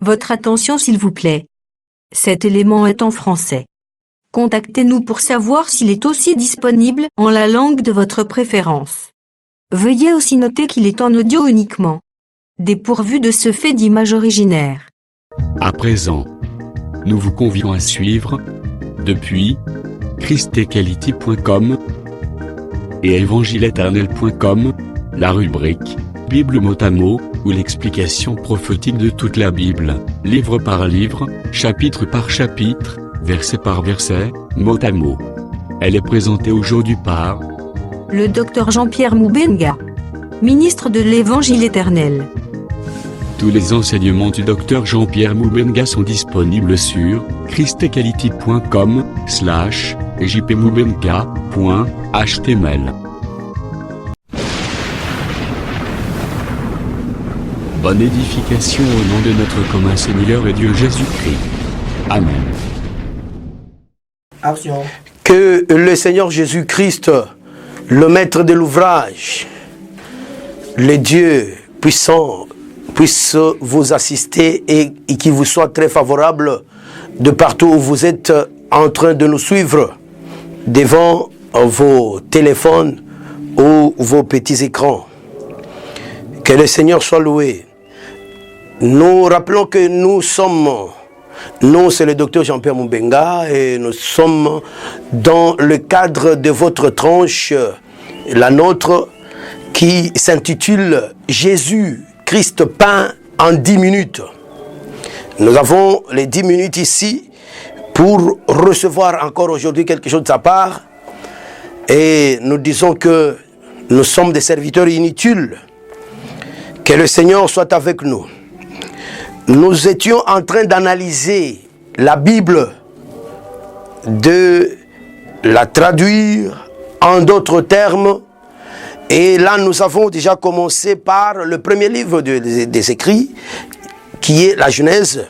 Votre attention s'il vous plaît. Cet élément est en français. Contactez-nous pour savoir s'il est aussi disponible en la langue de votre préférence. Veuillez aussi noter qu'il est en audio uniquement, dépourvu de ce fait d'image originaire. À présent, nous vous convions à suivre, depuis christequality.com et évangile-éternel.com, la rubrique Bible mot à mot, ou l'explication prophétique de toute la Bible, livre par livre, chapitre par chapitre, verset par verset, mot à mot. Elle est présentée aujourd'hui par le Dr Jean-Pierre Moubenga, ministre de l'Évangile éternel. Tous les enseignements du Dr Jean-Pierre Moubenga sont disponibles sur christequality.com/jpmoubenga.html. Bonne édification au nom de notre commun Seigneur et Dieu Jésus-Christ. Amen. Action. Que le Seigneur Jésus-Christ, le maître de l'ouvrage, le Dieu puissant, puisse vous assister et qu'il vous soit très favorable de partout où vous êtes en train de nous suivre, devant vos téléphones ou vos petits écrans. Que le Seigneur soit loué. Nous rappelons que nous, c'est le docteur Jean-Pierre Moubenga et nous sommes dans le cadre de votre tranche, la nôtre, qui s'intitule Jésus Christ peint en 10 minutes. Nous avons les 10 minutes ici pour recevoir encore aujourd'hui quelque chose de sa part. Et nous disons que nous sommes des serviteurs inutiles. Que le Seigneur soit avec nous. Nous étions en train d'analyser la Bible, de la traduire en d'autres termes. Et là, nous avons déjà commencé par le premier livre des écrits, qui est la Genèse.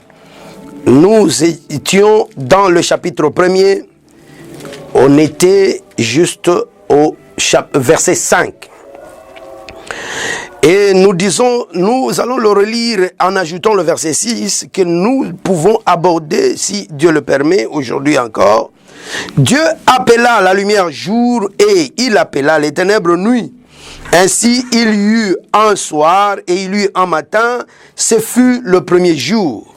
Nous étions dans le chapitre 1er. On était juste au verset 5. Et nous allons le relire en ajoutant le verset 6 que nous pouvons aborder, si Dieu le permet, aujourd'hui encore. Dieu appela la lumière jour et il appela les ténèbres nuit. Ainsi il y eut un soir et il y eut un matin, ce fut le premier jour.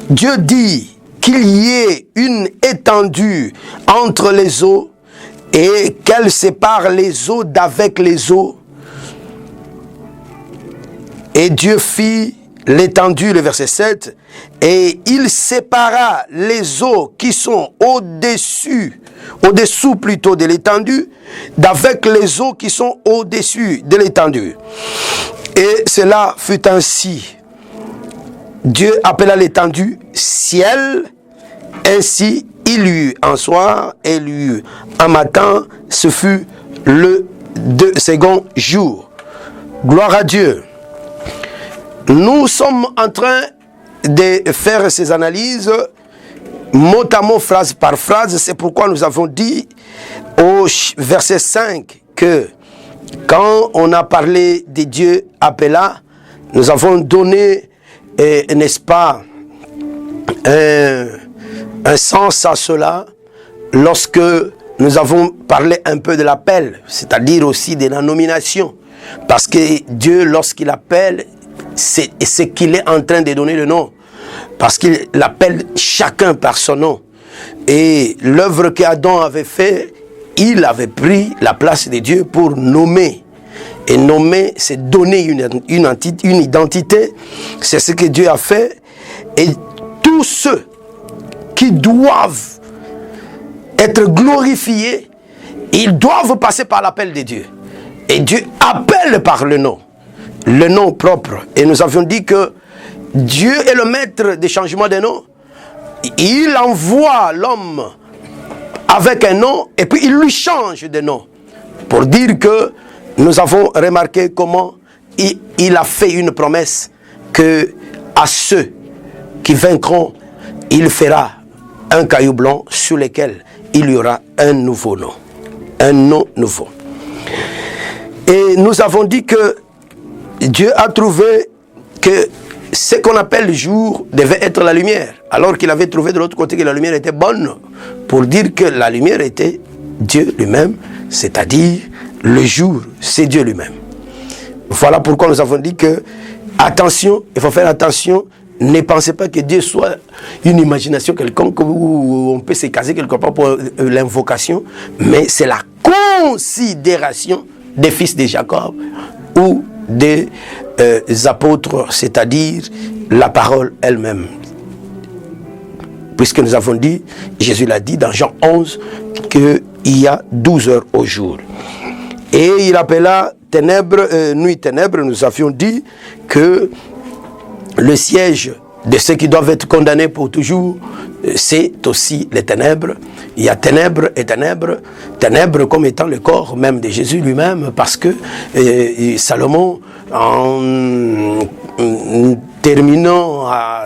Dieu dit qu'il y ait une étendue entre les eaux et qu'elle sépare les eaux d'avec les eaux. Et Dieu fit l'étendue, le verset 7, et il sépara les eaux qui sont au-dessous plutôt de l'étendue, d'avec les eaux qui sont au-dessus de l'étendue. Et cela fut ainsi. Dieu appela l'étendue ciel, ainsi il y eut un soir et il y eut un matin, ce fut le second jour. Gloire à Dieu. Nous sommes en train de faire ces analyses mot à mot, phrase par phrase. C'est pourquoi nous avons dit au verset 5 que quand on a parlé de Dieu appela, nous avons donné, n'est-ce pas, un sens à cela lorsque nous avons parlé un peu de l'appel, c'est-à-dire aussi de la nomination. Parce que Dieu, lorsqu'il appelle, c'est ce qu'il est en train de donner le nom. Parce qu'il appelle chacun par son nom. Et l'œuvre qu'Adam avait fait, il avait pris la place de Dieu pour nommer. Et nommer, c'est donner une identité. C'est ce que Dieu a fait. Et tous ceux qui doivent être glorifiés, ils doivent passer par l'appel de Dieu. Et Dieu appelle par le nom propre. Et nous avions dit que Dieu est le maître des changements des noms. Il envoie l'homme avec un nom et puis il lui change de nom. Pour dire que nous avons remarqué comment il a fait une promesse que à ceux qui vaincront, il fera un caillou blanc sur lequel il y aura un nouveau nom. Un nom nouveau. Et nous avons dit que Dieu a trouvé que ce qu'on appelle le jour devait être la lumière, alors qu'il avait trouvé de l'autre côté que la lumière était bonne, pour dire que la lumière était Dieu lui-même, c'est-à-dire le jour, c'est Dieu lui-même. Voilà pourquoi nous avons dit que, attention, il faut faire attention, ne pensez pas que Dieu soit une imagination quelconque où on peut se caser quelque part pour l'invocation, mais c'est la considération des fils de Jacob ou des apôtres, c'est-à-dire la parole elle-même. Puisque nous avons dit, Jésus l'a dit dans Jean 11, qu'il y a 12 heures au jour. Et il appela nuit ténèbres, nous avions dit que le siège de ceux qui doivent être condamnés pour toujours, c'est aussi les ténèbres. Il y a ténèbres et ténèbres, ténèbres comme étant le corps même de Jésus lui-même, parce que Salomon, en terminant à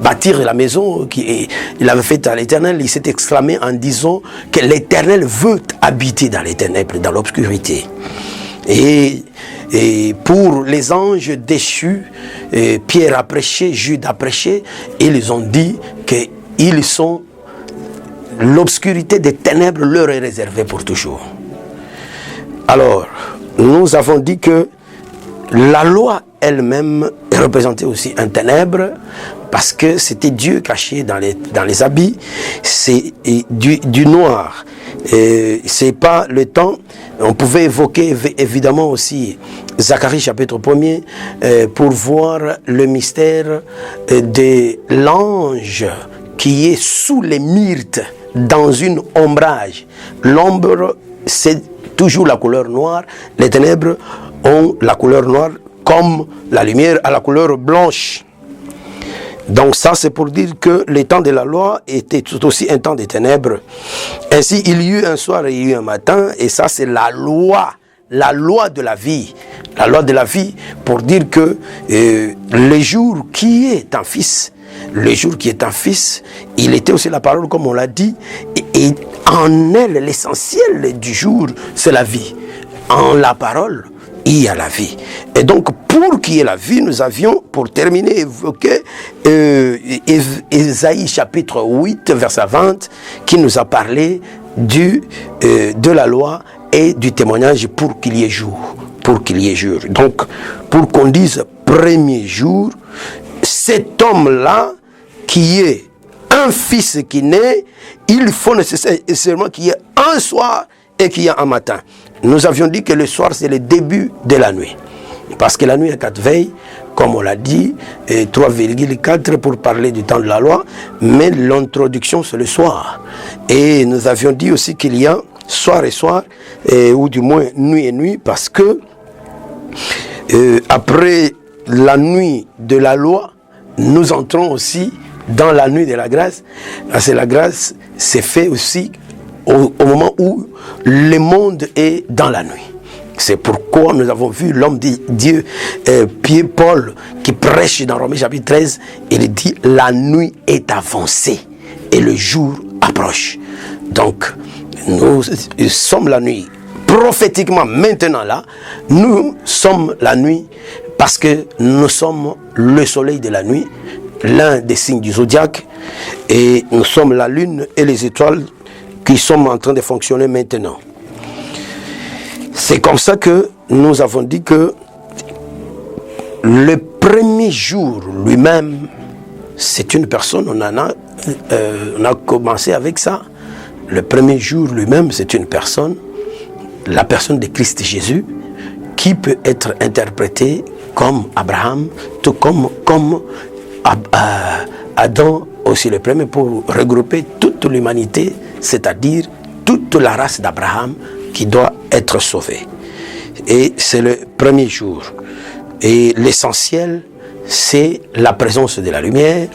bâtir la maison qu'il avait faite à l'Éternel, il s'est exclamé en disant que l'Éternel veut habiter dans les ténèbres, dans l'obscurité. Et pour les anges déchus, Pierre a prêché, Jude a prêché, ils ont dit qu'ils sont, l'obscurité des ténèbres leur est réservée pour toujours. Alors, nous avons dit que la loi elle-même représentait aussi un ténèbre, parce que c'était Dieu caché dans les habits, c'est du noir. C'est pas le temps. On pouvait évoquer évidemment aussi Zacharie chapitre 1er pour voir le mystère de l'ange qui est sous les myrtes dans une ombrage. L'ombre, c'est toujours la couleur noire. Les ténèbres ont la couleur noire comme la lumière a la couleur blanche. Donc ça, c'est pour dire que le temps de la loi était tout aussi un temps de ténèbres. Ainsi, il y eut un soir et il y eut un matin, et ça, c'est la loi de la vie. La loi de la vie, pour dire que le jour qui est un fils, il était aussi la parole, comme on l'a dit, et en elle, l'essentiel du jour, c'est la vie. En la parole, il y a la vie. Et donc, pour qu'il y ait la vie, nous avions, pour terminer, évoqué Ésaïe chapitre 8, verset 20, qui nous a parlé de la loi et du témoignage pour qu'il y ait jour. Pour qu'il y ait jour. Donc, pour qu'on dise premier jour, cet homme-là, qui est un fils qui naît, il faut nécessairement qu'il y ait un soir et qu'il y ait un matin. Nous avions dit que le soir, c'est le début de la nuit. Parce que la nuit a 4 veilles, comme on l'a dit, 3,4 pour parler du temps de la loi, mais l'introduction, c'est le soir. Et nous avions dit aussi qu'il y a soir et soir, ou du moins nuit et nuit, parce que après la nuit de la loi, nous entrons aussi dans la nuit de la grâce. Parce que la grâce s'est fait aussi au moment où le monde est dans la nuit. C'est pourquoi nous avons vu l'homme de Dieu, Paul, qui prêche dans Romains chapitre 13, il dit « La nuit est avancée et le jour approche ». Donc, nous sommes la nuit. Prophétiquement, maintenant là, nous sommes la nuit parce que nous sommes le soleil de la nuit, l'un des signes du zodiaque, et nous sommes la lune et les étoiles qui sont en train de fonctionner maintenant. C'est comme ça que nous avons dit que le premier jour lui-même, c'est une personne, on a commencé avec ça. Le premier jour lui-même, c'est une personne, la personne de Christ Jésus, qui peut être interprétée comme Abraham, tout comme Adam aussi le premier, pour regrouper toute l'humanité, c'est-à-dire toute la race d'Abraham qui doit être sauvée. Et c'est le premier jour. Et l'essentiel, c'est la présence de la lumière,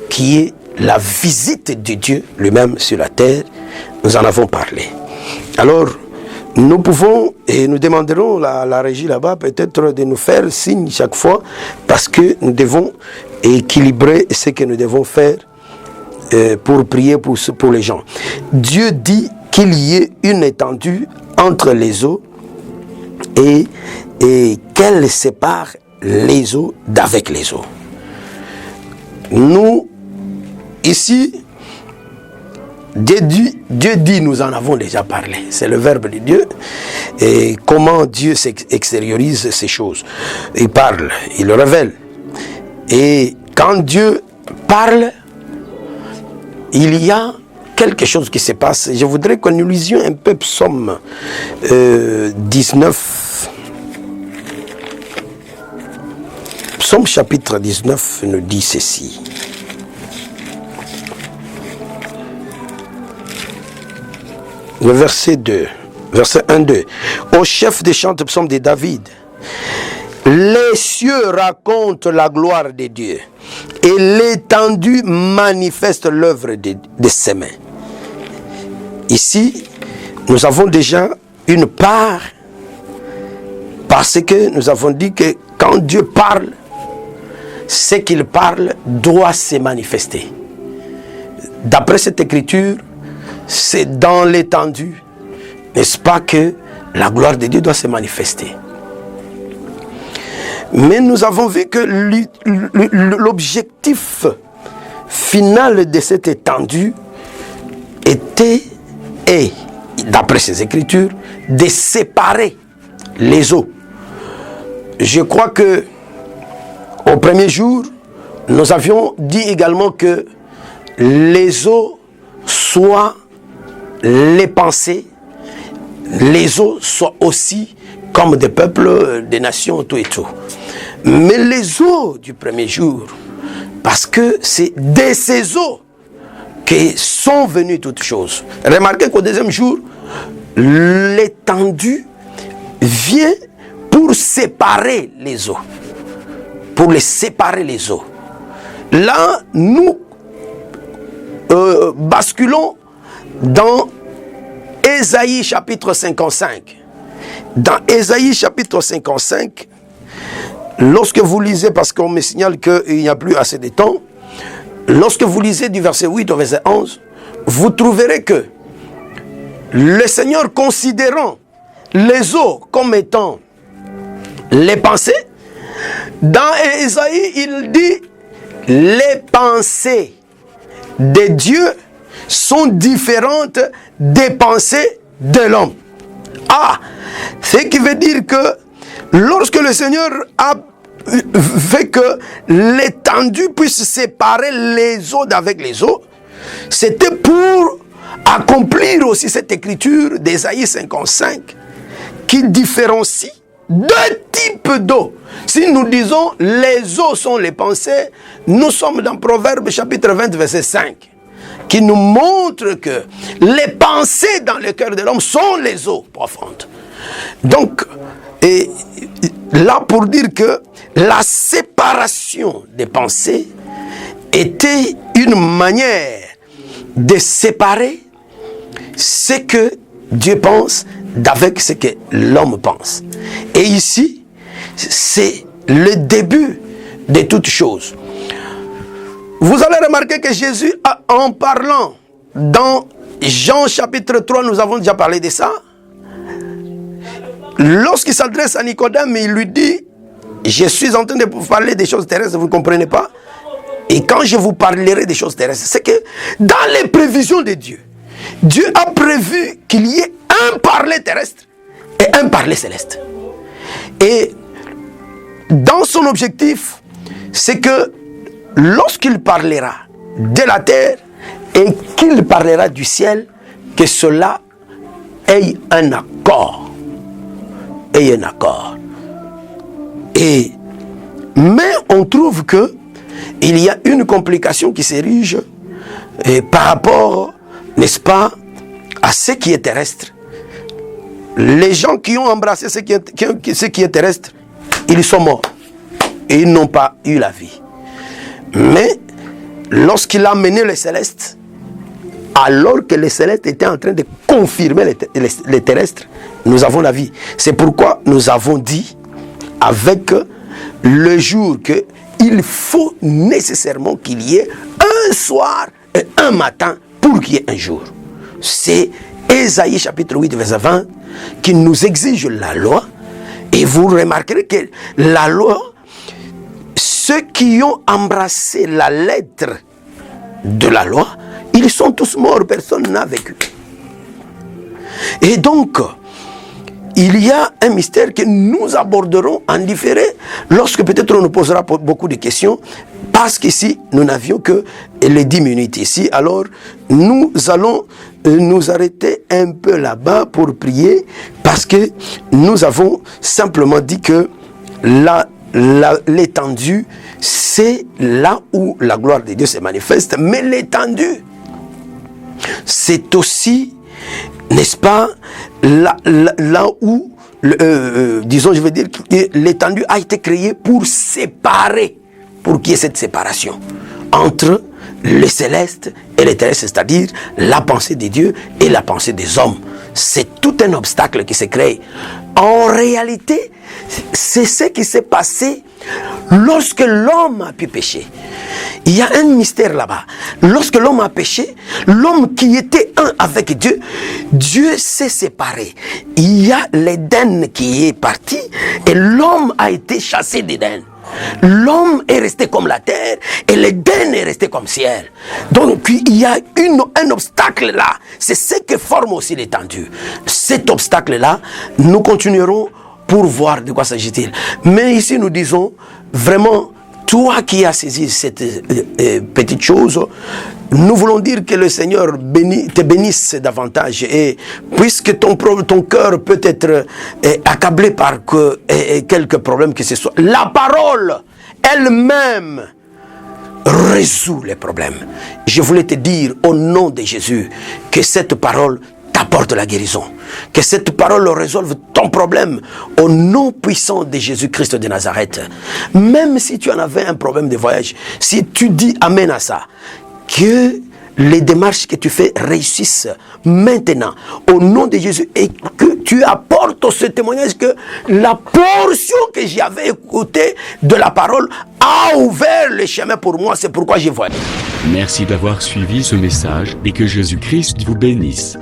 qui est la visite de Dieu lui-même sur la terre. Nous en avons parlé. Alors, nous pouvons, et nous demanderons la régie là-bas, peut-être de nous faire signe chaque fois, parce que nous devons équilibrer ce que nous devons faire pour prier pour les gens. Dieu dit qu'il y ait une étendue entre les eaux et qu'elle sépare les eaux d'avec les eaux. Nous, ici, Dieu dit, nous en avons déjà parlé. C'est le verbe de Dieu. Et comment Dieu extériorise ces choses. Il parle, il le révèle. Et quand Dieu parle, il y a quelque chose qui se passe. Je voudrais que nous lisions un peu Psaume 19. Psaume chapitre 19 nous dit ceci. Le verset 2, verset 1-2. Au chef des chants de psaume de David, les cieux racontent la gloire de Dieu et l'étendue manifeste l'œuvre de ses mains. Ici, nous avons déjà une part parce que nous avons dit que quand Dieu parle, ce qu'il parle doit se manifester. D'après cette écriture, c'est dans l'étendue, n'est-ce pas, que la gloire de Dieu doit se manifester. Mais nous avons vu que l'objectif final de cette étendue était, et d'après ces écritures, de séparer les eaux. Je crois que au premier jour, nous avions dit également que les eaux soient les pensées, les eaux soient aussi comme des peuples, des nations, tout et tout. Mais les eaux du premier jour, parce que c'est de ces eaux que sont venues toutes choses. Remarquez qu'au deuxième jour, l'étendue vient pour séparer les eaux. Pour les séparer les eaux. Là, nous basculons dans Ésaïe chapitre 55. Dans Ésaïe chapitre 55, lorsque vous lisez, parce qu'on me signale qu'il n'y a plus assez de temps, lorsque vous lisez du verset 8 au verset 11, vous trouverez que le Seigneur, considérant les eaux comme étant les pensées, dans Ésaïe, il dit les pensées de Dieu sont différentes des pensées de l'homme. Ah, ce qui veut dire que lorsque le Seigneur a fait que l'étendue puisse séparer les eaux d'avec les eaux, c'était pour accomplir aussi cette écriture d'Ésaïe 55 qui différencie deux types d'eau. Si nous disons les eaux sont les pensées, nous sommes dans Proverbe chapitre 20 verset 5 qui nous montre que les pensées dans le cœur de l'homme sont les eaux profondes. Donc, et là pour dire que la séparation des pensées était une manière de séparer ce que Dieu pense d'avec ce que l'homme pense. Et ici, c'est le début de toutes choses. Vous allez remarquer que Jésus, en parlant dans Jean chapitre 3, nous avons déjà parlé de ça, lorsqu'il s'adresse à Nicodème, il lui dit, je suis en train de vous parler des choses terrestres, vous ne comprenez pas? Et quand je vous parlerai des choses terrestres, c'est que dans les prévisions de Dieu, Dieu a prévu qu'il y ait un parler terrestre et un parler céleste. Et dans son objectif, c'est que lorsqu'il parlera de la terre et qu'il parlera du ciel, que cela ait un accord. Ait un accord. Mais on trouve que il y a une complication qui s'érige par rapport, n'est-ce pas, à ce qui est terrestre. Les gens qui ont embrassé ce qui est terrestre, ils sont morts. Et ils n'ont pas eu la vie. Mais lorsqu'il a mené les célestes, alors que les célestes étaient en train de confirmer les terrestres, nous avons la vie. C'est pourquoi nous avons dit avec le jour qu'il faut nécessairement qu'il y ait un soir et un matin pour qu'il y ait un jour. C'est Ésaïe chapitre 8 verset 20 qui nous exige la loi. Et vous remarquerez que la loi ceux qui ont embrassé la lettre de la loi, ils sont tous morts, personne n'a vécu. Et donc, il y a un mystère que nous aborderons en différé lorsque peut-être on nous posera beaucoup de questions, parce qu'ici, nous n'avions que les 10 minutes ici. Alors, nous allons nous arrêter un peu là-bas pour prier, parce que nous avons simplement dit que l'étendue, c'est là où la gloire de Dieu se manifeste, mais l'étendue, c'est aussi, n'est-ce pas, là où, disons, je veux dire, que l'étendue a été créée pour séparer, pour qu'il y ait cette séparation entre le céleste et le terrestre, c'est-à-dire la pensée de Dieu et la pensée des hommes. C'est tout un obstacle qui s'est créé. En réalité, c'est ce qui s'est passé lorsque l'homme a pu pécher. Il y a un mystère là-bas. Lorsque l'homme a péché, l'homme qui était un avec Dieu, Dieu s'est séparé. Il y a l'Éden qui est parti et l'homme a été chassé d'Éden. L'homme est resté comme la terre et l'Éden est resté comme ciel. Donc il y a un obstacle là. C'est ce que forme aussi l'étendue. Cet obstacle là, nous continuerons pour voir de quoi s'agit-il. Mais ici nous disons vraiment, toi qui as saisi cette petite chose, nous voulons dire que le Seigneur te bénisse davantage. Et puisque ton cœur peut être accablé par quelques problèmes que ce soit, la parole elle-même résout les problèmes. Je voulais te dire au nom de Jésus que cette parole t'apporte la guérison. Que cette parole résolve ton problème au nom puissant de Jésus-Christ de Nazareth. Même si tu en avais un problème de voyage, si tu dis amen à ça, que les démarches que tu fais réussissent maintenant au nom de Jésus et que tu apportes ce témoignage que la portion que j'avais écoutée de la parole a ouvert le chemin pour moi, c'est pourquoi j'y vois. Merci d'avoir suivi ce message et que Jésus-Christ vous bénisse.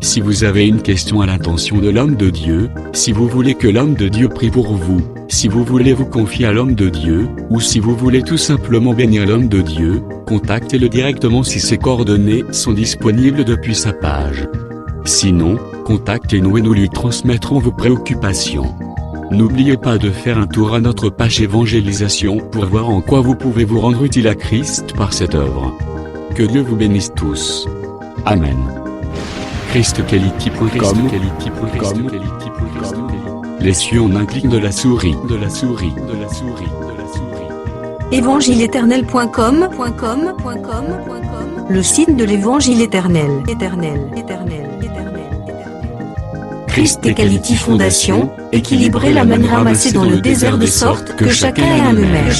Si vous avez une question à l'intention de l'homme de Dieu, si vous voulez que l'homme de Dieu prie pour vous, si vous voulez vous confier à l'homme de Dieu, ou si vous voulez tout simplement bénir l'homme de Dieu, contactez-le directement si ses coordonnées sont disponibles depuis sa page. Sinon, contactez-nous et nous lui transmettrons vos préoccupations. N'oubliez pas de faire un tour à notre page évangélisation pour voir en quoi vous pouvez vous rendre utile à Christ par cette œuvre. Que Dieu vous bénisse tous. Amen. ChristQuality.com. Les cieux en un clic de la souris. Évangile-éternel.com, le site de l'évangile éternel. Christ et Quality Fondation, équilibrer la manne ramassée dans le désert de sorte que chacun ait un eumère.